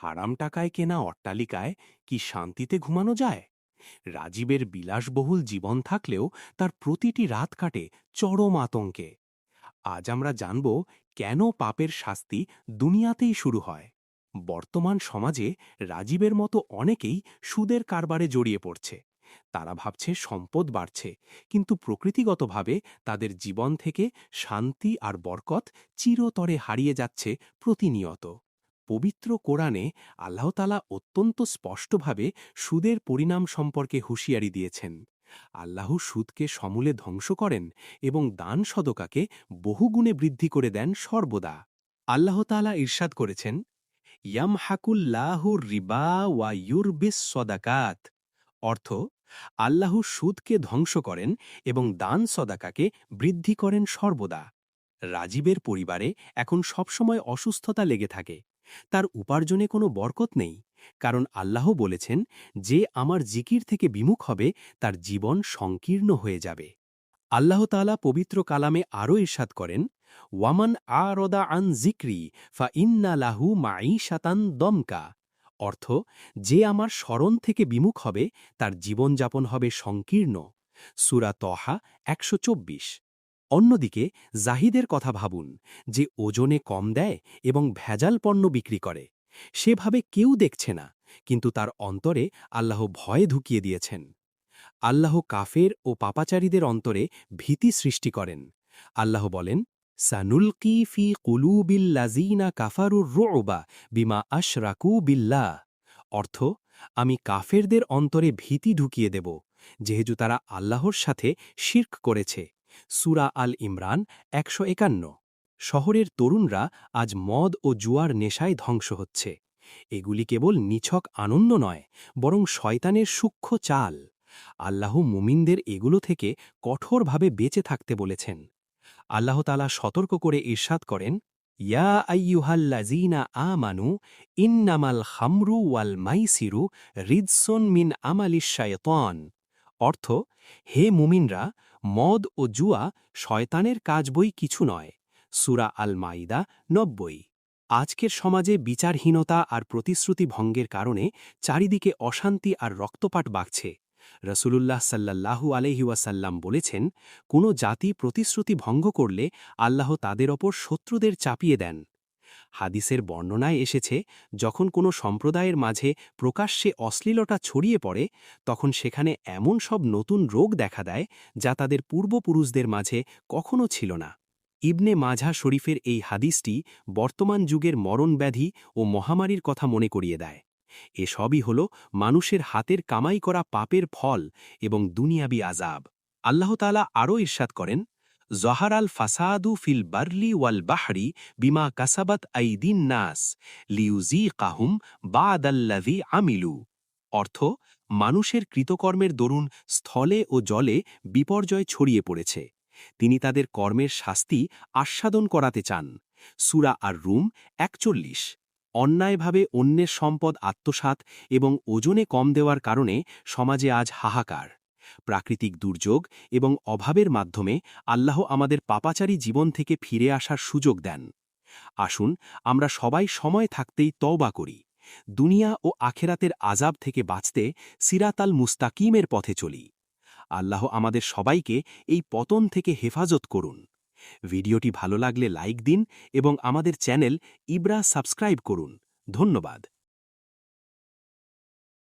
হারাম টাকায় কেনা অট্টালিকায় কি শান্তিতে ঘুমানো যায়? রাজীবের বিলাসবহুল জীবন থাকলেও তার প্রতিটি রাত কাটে চরম আতঙ্কে। আজ আমরা জানব কেন পাপের শাস্তি দুনিয়াতেই শুরু হয়। বর্তমান সমাজে রাজীবের মতো অনেকেই সুদের কারবারে জড়িয়ে পড়ছে। তারা ভাবছে সম্পদ বাড়ছে, কিন্তু প্রকৃতিগতভাবে তাদের জীবন থেকে শান্তি আর বরকত চিরতরে হারিয়ে যাচ্ছে প্রতিনিয়ত। পবিত্র কোরআনে আল্লাহতালা অত্যন্ত স্পষ্টভাবে সুদের পরিণাম সম্পর্কে হুঁশিয়ারি দিয়েছেন। আল্লাহ সুদকে সমূলে ধ্বংস করেন এবং দান সদকাকে বহুগুণে বৃদ্ধি করে দেন সর্বদা। আল্লাহতালা ইরশাদ করেছেন, ইয়ামহাকুল্লাহুর রিবা ওয়া ইউরবিস সদাকাত। অর্থ, আল্লাহ সুদকে ধ্বংস করেন এবং দান সদাকাকে বৃদ্ধি করেন সর্বদা। রাজীবের পরিবারে এখন সবসময় অসুস্থতা লেগে থাকে। তার উপার্জনে কোনো বরকত নেই, কারণ আল্লাহ বলেছেন, যে আমার জিকির থেকে বিমুখ হবে তার জীবন সংকীর্ণ হয়ে যাবে। আল্লাহ তাআলা পবিত্র কালামে আরও ইরশাদ করেন, ওয়ামান আরদা আন জিক্রি ফা ইন্না লাহু মাঈশাতান দমকা। অর্থ, যে আমার স্মরণ থেকে বিমুখ হবে তার জীবনযাপন হবে সংকীর্ণ। সূরা তহা ১২৪। অন্যদিকে জাহিদের কথা ভাবুন, যে ওজনে কম দেয় এবং ভেজাল পণ্য বিক্রি করে। সেভাবে কেউ দেখছে না, কিন্তু তার অন্তরে আল্লাহ ভয় ঢুকিয়ে দিয়েছেন। আল্লাহ কাফের ও পাপাচারীদের অন্তরে ভীতি সৃষ্টি করেন। আল্লাহ বলেন, সানুলকি ফি কুলুবিল্লাযীনা কাফারুর রু'বা বিমা আশরাকু বিল্লাহ। অর্থ, আমি কাফেরদের অন্তরে ভীতি ঢুকিয়ে দেব, যেহেতু তারা আল্লাহর সাথে শিরক করেছে। সূরা আল ইমরান ১৫১। শহরের তরুণরা আজ মদ ও জুয়ার নেশায় ধ্বংস হচ্ছে। এগুলি কেবল নিছক আনন্দ নয়, বরং শয়তানের সূক্ষ্ম চাল। আল্লাহ মুমিনদের এগুলো থেকে কঠোরভাবে বেঁচে থাকতে বলেছেন। আল্লাহ তাআলা সতর্ক করে ইরশাদ করেন, ইয়া আইয়ুহাল্লাযীনা আমানু ইন্নামাল খামরু ওয়াল মাইসিরু রিজসুন মিন আমালিশ শায়তান। অর্থ, হে মুমিনরা, মদ ও জুয়া শয়তানের কাজ বই কিছু নয়। সূরা আল মাইদা ৯০। আজকের সমাজে বিচারহীনতা আর প্রতিশ্রুতি ভঙ্গের কারণে চারিদিকে অশান্তি আর রক্তপাত বাড়ছে। রসুলুল্লাহ সাল্লাল্লাহু আলাইহি ওয়াসাল্লাম বলেছেন, কোনো জাতি প্রতিশ্রুতি ভঙ্গ করলে আল্লাহ তাদের ওপর শত্রুদের চাপিয়ে দেন। হাদিসের বর্ণনায় এসেছে, যখন কোনো সম্প্রদায়ের মাঝে প্রকাশ্যে অশ্লীলতা ছড়িয়ে পড়ে, তখন সেখানে এমন সব নতুন রোগ দেখা দেয় যা তাদের পূর্বপুরুষদের মাঝে কখনো ছিল না। ইবনে মাঝা শরীফের এই হাদিসটি বর্তমান যুগের মরণব্যাধি ও মহামারীর কথা মনে করিয়ে দেয়। এসবই হল মানুষের হাতের কামাই করা পাপের ফল এবং দুনিয়াবি আযাব। আল্লাহ তাআলা আরও ইরশাদ করেন, জহারাল ফাসাদু ফিল বারলি ওয়াল বাহরি বিমা কাসাবাত আইদিন নাস লিউযীকাহুম বা'দাল্লাযী আমিলু। অর্থ, মানুষের কৃতকর্মের দরুন স্থলে ও জলে বিপর্যয় ছড়িয়ে পড়েছে। তিনি তাদের কর্মের শাস্তি আস্বাদন করাতে চান। সূরা আর রুম ৪১। অন্যায়ভাবে অন্যের সম্পদ আত্মসাৎ এবং ওজনে কম দেওয়ার কারণে সমাজে আজ হাহাকার। প্রাকৃতিক দুর্যোগ এবং অভাবের মাধ্যমে আল্লাহ আমাদের পাপাচারী জীবন থেকে ফিরে আসার সুযোগ দেন। আসুন আমরা সবাই সময় থাকতেই তওবা করি। দুনিয়া ও আখেরাতের আযাব থেকে বাঁচতে সিরাতাল মুস্তাকিমের পথে চলি। আল্লাহ আমাদের সবাইকে এই পতন থেকে হেফাজত করুন। ভিডিওটি ভালো লাগলে লাইক দিন এবং আমাদের চ্যানেল ইবরা সাবস্ক্রাইব করুন। ধন্যবাদ।